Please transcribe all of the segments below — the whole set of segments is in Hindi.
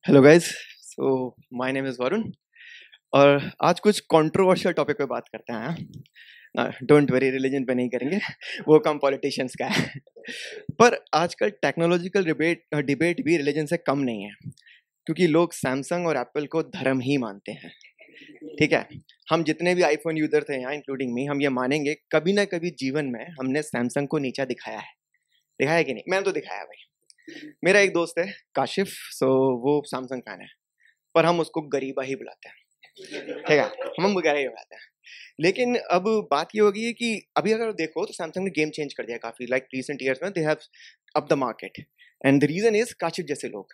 Hello guys, so my name is Varun और आज कुछ कंट्रोवर्शियल टॉपिक पे बात करते हैं। डोंट वरी, रिलीजन पे नहीं करेंगे, वो काम पॉलिटिशियंस का है। पर आजकल टेक्नोलॉजिकल डिबेट भी रिलीजन से कम नहीं है, क्योंकि लोग सैमसंग और एप्पल को धर्म ही मानते हैं। ठीक है, हम जितने भी आईफोन यूजर थे यहाँ, इंक्लूडिंग मी, हम ये मानेंगे कभी ना कभी जीवन में हमने सैमसंग को नीचा दिखाया है। दिखाया है कि नहीं? मैंने तो दिखाया भाई। मेरा एक दोस्त है काशिफ, सो वो सैमसंग फैन है, पर हम उसको गरीबा ही बुलाते हैं। ठीक है, हम गरीबा ही बुलाते हैं। लेकिन अब बात ये होगी कि अभी अगर देखो तो सैमसंग ने गेम चेंज कर दिया काफी, लाइक रिसेंट ईयर्स में they have up the market, and the reason is Kashif जैसे लोग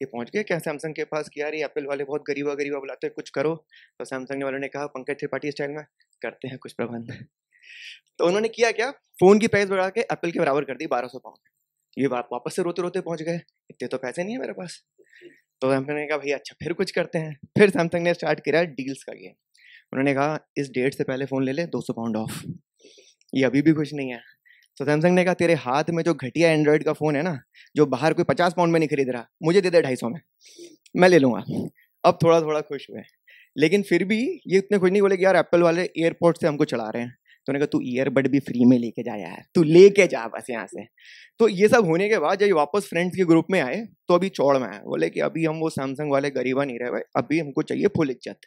ये पहुंच गए क्या सैमसंग के पास कि यार ये एप्पल वाले बहुत गरीबा गरीबा बुलाते हैं, कुछ करो। तो सैमसंग वालों ने कहा पंकज त्रिपाठी स्टाइल में करते हैं कुछ प्रबंध। तो उन्होंने किया क्या, फोन की प्राइस बढ़ा के एप्पल के बराबर कर दी, 1200 पाउंड। ये बात वापस से रोते रोते पहुंच गए, इतने तो पैसे नहीं है मेरे पास। तो सैमसंग ने कहा भाई अच्छा फिर कुछ करते हैं। फिर सैमसंग ने स्टार्ट किया डील्स का गेम। उन्होंने कहा इस डेट से पहले फ़ोन ले ले, 200 पाउंड ऑफ। ये अभी भी खुश नहीं है। तो सैमसंग ने कहा तेरे हाथ में जो घटिया एंड्रॉइड का फ़ोन है ना, जो बाहर कोई 50 पाउंड में नहीं खरीद रहा, मुझे दे दे 250 में, मैं ले लूँगा। अब थोड़ा थोड़ा खुश हुए, लेकिन फिर भी ये इतने खुश नहीं बोले कि यार एप्पल वाले एयरपोर्ट से हमको चला रहे हैं। तो उन्होंने कहा तू ईयरबड भी फ्री में लेके जा यार, तू लेके जा बस यहाँ से। तो ये सब होने के बाद जब ये वापस फ्रेंड्स के ग्रुप में आए तो अभी चौड़ में आए, बोले कि अभी हम वो सैमसंग वाले गरीबा नहीं रहे भाई, अभी हमको चाहिए फुल इज्जत।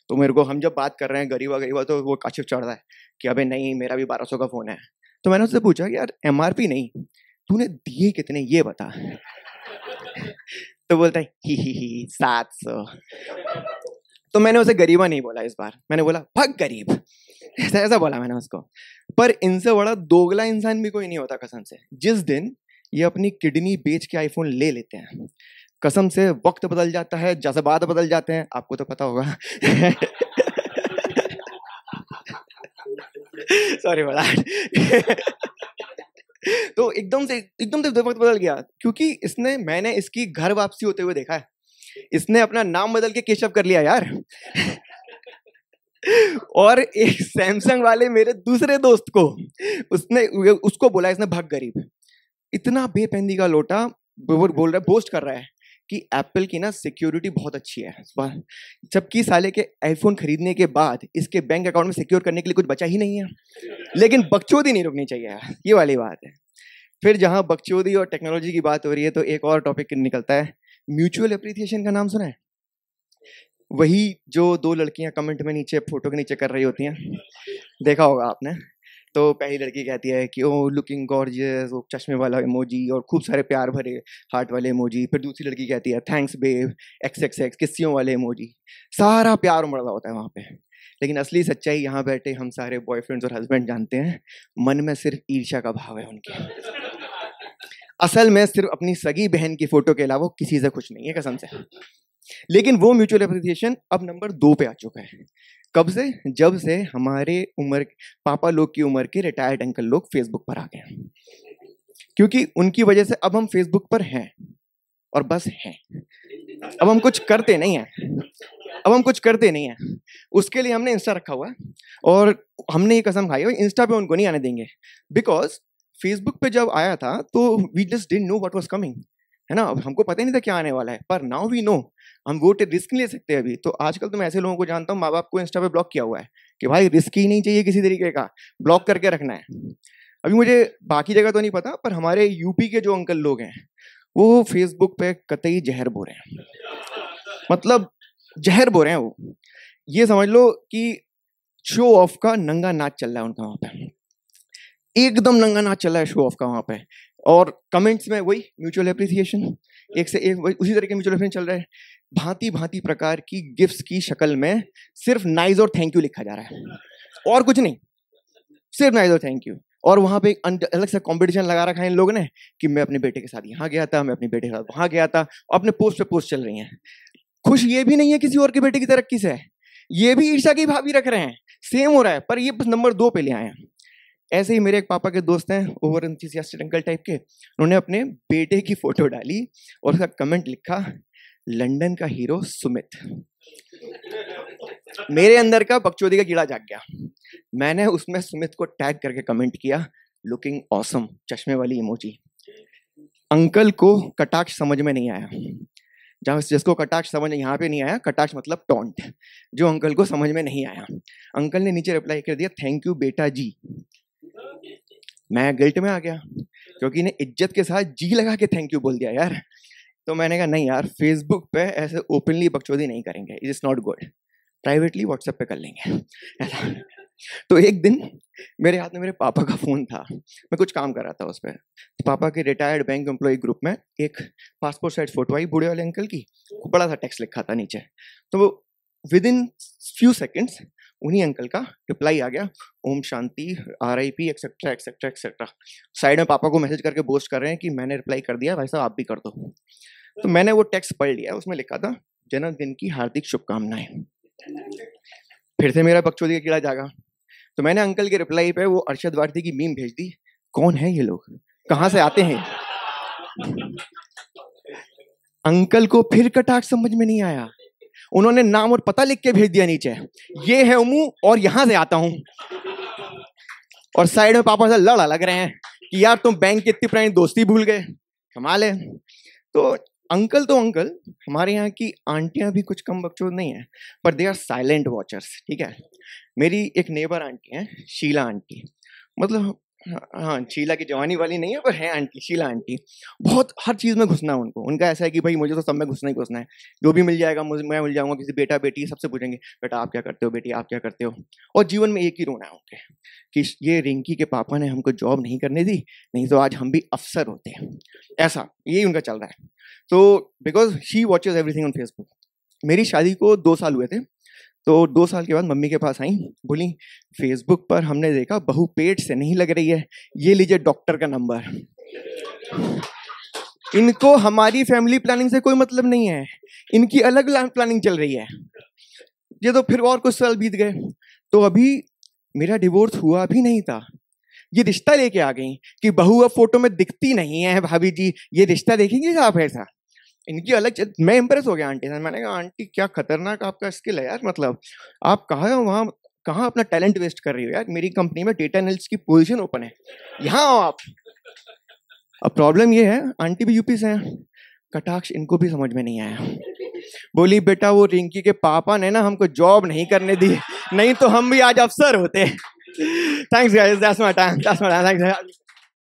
तो मेरे को, हम जब बात कर रहे हैं गरीबा गरीबा, तो वो काशिफ चढ़ रहा है कि अबे नहीं मेरा भी 1200 का फ़ोन है। तो मैंने उससे पूछा कि यार एमआरपी नहीं, तूने दिए कितने ये बता। तो बोलता है ही 700। तो मैंने उसे गरीबा नहीं बोला इस बार, मैंने बोला भाग गरीब, ऐसा ऐसा बोला मैंने उसको। पर इनसे बड़ा दोगला इंसान भी कोई नहीं होता कसम से। जिस दिन ये अपनी किडनी बेच के आईफोन ले लेते हैं, कसम से वक्त बदल जाता है, जज्बात बदल जाते हैं, आपको तो पता होगा। सॉरी बड़ा। तो एकदम से वक्त बदल गया, क्योंकि मैंने इसकी घर वापसी होते हुए देखा है। इसने अपना नाम बदल के केशव कर लिया यार। और एक सैमसंग वाले मेरे दूसरे दोस्त को उसको बोला इसने भाग गरीब। इतना बेपैंदी का लोटा बोल रहा है, बोस्ट कर रहा है कि एप्पल की ना सिक्योरिटी बहुत अच्छी है, जबकि साले के आईफोन खरीदने के बाद इसके बैंक अकाउंट में सिक्योर करने के लिए कुछ बचा ही नहीं है। लेकिन बकचोदी नहीं रुकनी चाहिए यार, ये वाली बात है। फिर जहां बकचोदी और टेक्नोलॉजी की बात हो रही है तो एक और टॉपिक निकलता है, म्यूचुअल एप्रिसिएशन का नाम सुना है? वही जो दो लड़कियां कमेंट में नीचे फोटो के नीचे कर रही होती हैं, देखा होगा आपने। तो पहली लड़की कहती है कि ओ लुकिंग गॉर्जियस, वो चश्मे वाला इमोजी और खूब सारे प्यार भरे हार्ट वाले इमोजी। फिर दूसरी लड़की कहती है थैंक्स बेब, XXX किस्सियों वाले इमोजी। सारा प्यार उमड़ रहा होता है वहाँ पे। लेकिन असली सच्चाई यहाँ बैठे हम सारे बॉयफ्रेंड्स और हस्बैंड जानते हैं, मन में सिर्फ ईर्ष्या का भाव है उनके। असल में सिर्फ अपनी सगी बहन की फोटो के अलावा किसी से खुश नहीं है कसम से। लेकिन वो म्यूचुअल एप्रिसिएशन अब नंबर 2 पे आ चुका है। कब से? जब से हमारे उम्र, पापा लोग की उम्र के रिटायर्ड अंकल लोग फेसबुक पर आ गए, क्योंकि उनकी वजह से अब हम फेसबुक पर हैं और बस हैं। अब हम कुछ करते नहीं हैं। उसके लिए हमने इंस्टा रखा हुआ है और हमने ये कसम खाई है इंस्टा पे उनको नहीं आने देंगे, बिकॉज फेसबुक पे जब आया था तो we just didn't know what was coming, है ना। अब हमको पता ही नहीं था क्या आने वाला है, पर नाउ वी नो। हम वो रिस्क नहीं ले सकते अभी। तो आजकल तो मैं ऐसे लोगों को जानता हूँ, माँ बाप को इंस्टा पे ब्लॉक किया हुआ है कि भाई रिस्क ही नहीं चाहिए किसी तरीके का, ब्लॉक करके रखना है। अभी मुझे बाकी जगह तो नहीं पता, पर हमारे यूपी के जो अंकल लोग हैं वो फेसबुक पे कतई जहर बो रहे हैं, मतलब जहर बो रहे हैं वो। ये समझ लो कि शो ऑफ का नंगा नाच चल रहा है उनका वहां पे, एकदम नंगा नाच चल रहा है शो ऑफ का वहां पे। और कमेंट्स में वही म्यूचुअल एप्रिसिएशन, एक से एक उसी तरह के म्यूचुअल एप्रिसिएशन चल रहा है। भांति भांति प्रकार की गिफ्ट्स की शक्ल में सिर्फ नाइस और थैंक यू लिखा जा रहा है, और कुछ नहीं, सिर्फ नाइस और थैंक यू। और वहां पे एक अलग से कंपटीशन लगा रखा है इन लोगों ने कि मैं अपने बेटे के साथ यहाँ गया था, मैं अपने बेटे के साथ वहां गया था, अपने पोस्ट पे पोस्ट चल रही हैं। खुश ये भी नहीं है किसी और के बेटे की तरक्की से, ये भी ईर्ष्या की भावी रख रहे हैं, सेम हो रहा है, पर ये बस नंबर 2 पे ले आए हैं। ऐसे ही मेरे एक पापा के दोस्त हैं, ओवर एंथुसियास्टिक अंकल टाइप के, उन्होंने अपने बेटे की फोटो डाली और उसका कमेंट लिखा लंदन का हीरो सुमित। मेरे अंदर का बकचोदी का कीड़ा जाग गया। मैंने उसमें सुमित को टैग करके कमेंट किया लुकिंग ऑसम, चश्मे वाली इमोजी। अंकल को कटाक्ष समझ में नहीं आया, जहाँ जिसको कटाक्ष समझ यहाँ पे नहीं आया, कटाक्ष मतलब टॉन्ट, जो अंकल को समझ में नहीं आया। अंकल ने नीचे रिप्लाई कर दिया थैंक यू बेटा जी। मैं गिल्ट में आ गया क्योंकि इन्हें इज्जत के साथ जी लगा के थैंक यू बोल दिया यार। तो मैंने कहा नहीं यार, फेसबुक पे ऐसे ओपनली बकचोदी नहीं करेंगे, it is not good, privately WhatsApp पे कर लेंगे ऐसा। तो एक दिन मेरे हाथ में मेरे पापा का फोन था, मैं कुछ काम कर रहा था उस पर। पापा के रिटायर्ड बैंक एम्प्लॉय ग्रुप में एक पासपोर्ट साइज फोटो आई बूढ़े वाले अंकल की, बड़ा सा टेक्स्ट लिखा था नीचे। तो वो विद इन फ्यू सेकेंड्स उन्हीं अंकल का रिप्लाई आ गया, Om Shanti, RIP etcetera etcetera etcetera. Side में पापा को मैसेज करके बोस्ट कर रहे हैं कि मैंने रिप्लाई कर दिया, भाई साहब आप भी कर दो। तो मैंने वो टेक्स्ट पढ़ लिया, उसमें लिखा था जन्मदिन की हार्दिक शुभकामनाएं। फिर से मेरा बकचोदी का कीड़ा जागा, तो मैंने अंकल के रिप्लाई पे वो अरशद वारसी की मीम भेज दी, कौन है ये लोग, कहाँ से आते हैं। अंकल को फिर कटाक्ष समझ में नहीं आया, उन्होंने नाम और पता लिख के भेज दिया नीचे, ये है उमू और यहां से आता हूं। और साइड में पापा से लड़ा लग रहे हैं कि यार तुम बैंक की इतनी पुरानी दोस्ती भूल गए, कमाल है। तो अंकल, हमारे यहाँ की आंटियां भी कुछ कम बकचोद नहीं है, पर दे आर साइलेंट वॉचर्स, ठीक है। मेरी एक नेबर आंटी है, शीला आंटी, मतलब हाँ शीला की जवानी वाली नहीं है पर है आंटी, शीला आंटी। बहुत हर चीज़ में घुसना उनको, उनका ऐसा है कि भाई मुझे तो सब में घुसना ही घुसना है, जो भी मिल जाएगा मुझे, मैं मिल जाऊंगा, किसी बेटा बेटी सबसे पूछेंगे बेटा आप क्या करते हो, बेटी आप क्या करते हो। और जीवन में एक ही रोना है उनके कि ये रिंकी के पापा ने हमको जॉब नहीं करने दी, नहीं तो आज हम भी अफसर होते हैं, ऐसा यही उनका चल रहा है। तो because she watches everything on Facebook. मेरी शादी को 2 साल हुए थे, तो 2 साल के बाद मम्मी के पास आई, बोली फेसबुक पर हमने देखा बहू पेट से नहीं लग रही है, ये लीजिए डॉक्टर का नंबर। इनको हमारी फैमिली प्लानिंग से कोई मतलब नहीं है, इनकी अलग प्लानिंग चल रही है। ये तो फिर और कुछ साल बीत गए, तो अभी मेरा डिवोर्स हुआ भी नहीं था, ये रिश्ता लेके आ गई कि बहू अब फोटो में दिखती नहीं है, भाभी जी ये रिश्ता देखेंगे आप ऐसा। इनकी अलग मैं इंप्रेस हो गया आंटी से। मैंने कहा आंटी क्या खतरनाक आपका स्किल है यार, मतलब आप कहाँ अपना टैलेंट वेस्ट कर रही हो यार। मेरी कंपनी में डेटा एनालिस्ट की पोजीशन ओपन है, यहाँ आओ आप। अब प्रॉब्लम ये है आंटी भी यूपी से हैं, कटाक्ष इनको भी समझ में नहीं आया। बोली बेटा वो रिंकी के पापा ने ना हमको जॉब नहीं करने दी, नहीं तो हम भी आज अफसर होते। Thanks guys, that's my time, thanks.